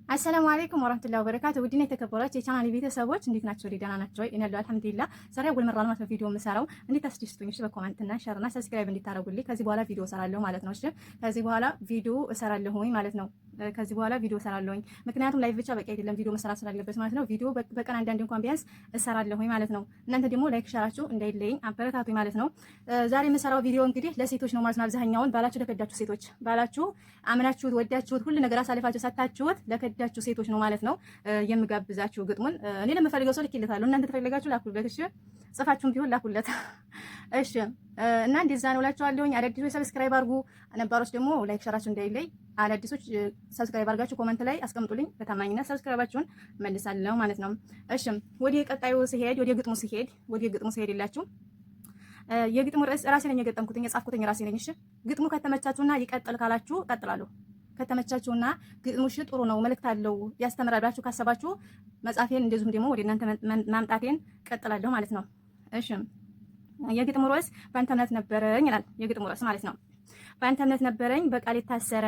አሰላሙ አለይኩም ወራህመቱላሂ ወበረካቱ። ውድና የተከበራችሁ የቻናሌ ቤተሰቦች እንዴት ናችሁ? ደህና ናችሁ ወይ? እኔ ያለው አልሐምዱሊላህ። ዛሬ አጉል መራል ማለት ነው ቪዲዮ የምሰራው እንዴት አስደስቱኝ። እሺ በኮሜንት እና ሼር እና ሰብስክራይብ እንድታረጉልኝ። ከዚህ በኋላ ቪዲዮ እሰራለሁ ማለት ነው። እሺ ከዚህ በኋላ ቪዲዮ እሰራለሁኝ ማለት ነው። ከዚህ በኋላ ቪዲዮ እሰራለሁኝ። ምክንያቱም ላይቭ ብቻ በቂ አይደለም፣ ቪዲዮ መሰራት ስላለበት ማለት ነው። ቪዲዮ በቀን አንዳንድ እንኳን ቢያንስ እሰራለሁኝ ማለት ነው። እናንተ ደግሞ ላይክ ሻራችሁ እንዳይለኝ አበረታቱኝ ማለት ነው። ዛሬ የምሰራው ቪዲዮ እንግዲህ ለሴቶች ነው ማለት ነው። አብዛኛውን ባላችሁ ለከዳችሁ ሴቶች፣ ባላችሁ አምናችሁት ወዳችሁት ሁሉ ነገር አሳልፋችሁ ሰጣችሁት ለከዳችሁ ሴቶች ነው ማለት ነው የምጋብዛችሁ። ግጥሙን እኔ ለምፈልገው ሰው ልኬለታለሁ። እናንተ ተፈልጋችሁ ላኩለት። እሺ ጽፋችሁም ቢሆን ላኩለት። እሺ እና እንደዛ ነው እላችኋለሁኝ። አዳዲሶች ሰብስክራይብ አድርጉ፣ ነባሮች ደግሞ ላይክ ሸራችሁ እንዳይለይ። አዳዲሶች ሰብስክራይብ አድርጋችሁ ኮመንት ላይ አስቀምጡልኝ። በታማኝነት ሰብስክራይባችሁን መልሳለሁ ማለት ነው። እሺ ወደ ቀጣዩ ሲሄድ ወደ ግጥሙ ሲሄድ ይላችሁ የግጥሙ ርዕስ ራሴ ነኝ የገጠምኩትኝ የጻፍኩትኝ ራሴ ነኝ። እሺ ግጥሙ ከተመቻችሁና ይቀጥል ካላችሁ ቀጥላለሁ። ከተመቻችሁና ግጥሙ እሺ ጥሩ ነው መልእክት አለው ያስተምራል ብላችሁ ካሰባችሁ መጻፌን እንደዚሁም ደግሞ ወደ እናንተ ማምጣቴን ቀጥላለሁ ማለት ነው። እሺ የግጥሙ ርዕስ በአንተ እምነት ነበረኝ ይላል። የግጥሙ ርዕስ ማለት ነው በአንተ እምነት ነበረኝ በቃል የታሰረ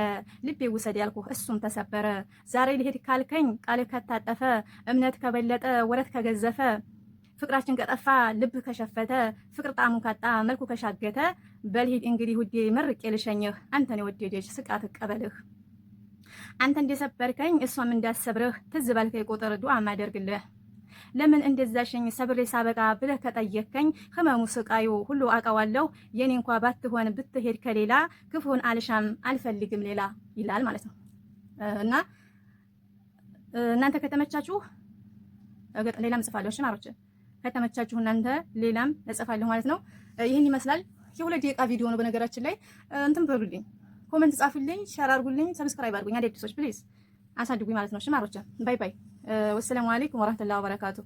ልቤ ውሰድ ያልኩህ እሱም ተሰበረ። ዛሬ ልሄድ ካልከኝ ቃልህ ከታጠፈ እምነት ከበለጠ ወረት ከገዘፈ ፍቅራችን ከጠፋ ልብ ከሸፈተ ፍቅር ጣዕሙን ካጣ መልኩ ከሻገተ በልሂድ እንግዲህ ውዴ መርቄ ልሸኝህ አንተን የወደደች ስቃ ትቀበልህ። አንተ እንደሰበርከኝ እሷም እንዳሰብርህ ትዝ ባልከኝ ቁጥር ዱዓ ማደርግልህ። ለምን እንደዛሸኝ ሰብሬ ሳበቃ ብለህ ከጠየከኝ ህመሙ ስቃዩ ሁሉ አውቀዋለሁ። የኔ እንኳ ባትሆን ብትሄድ ከሌላ ክፉን አልሻም አልፈልግም ሌላ ይላል ማለት ነው። እና እናንተ ከተመቻችሁ ሌላም እጽፋለሁ። እሺ ማሮች ከተመቻችሁ እናንተ ሌላም እጽፋለሁ ማለት ነው። ይህን ይመስላል። የሁለት ደቂቃ ቪዲዮ ነው በነገራችን ላይ። እንትን በሉልኝ፣ ኮሜንት ጻፉልኝ፣ ሼር አድርጉልኝ፣ ሰብስክራይብ አድርጉኝ። አዳዲሶች ፕሊዝ አሳድጉኝ ማለት ነው። እሺ ማሮች ባይ ባይ። ወሰላሙ አለይኩም ወራህመቱላሂ ወበረካቱ።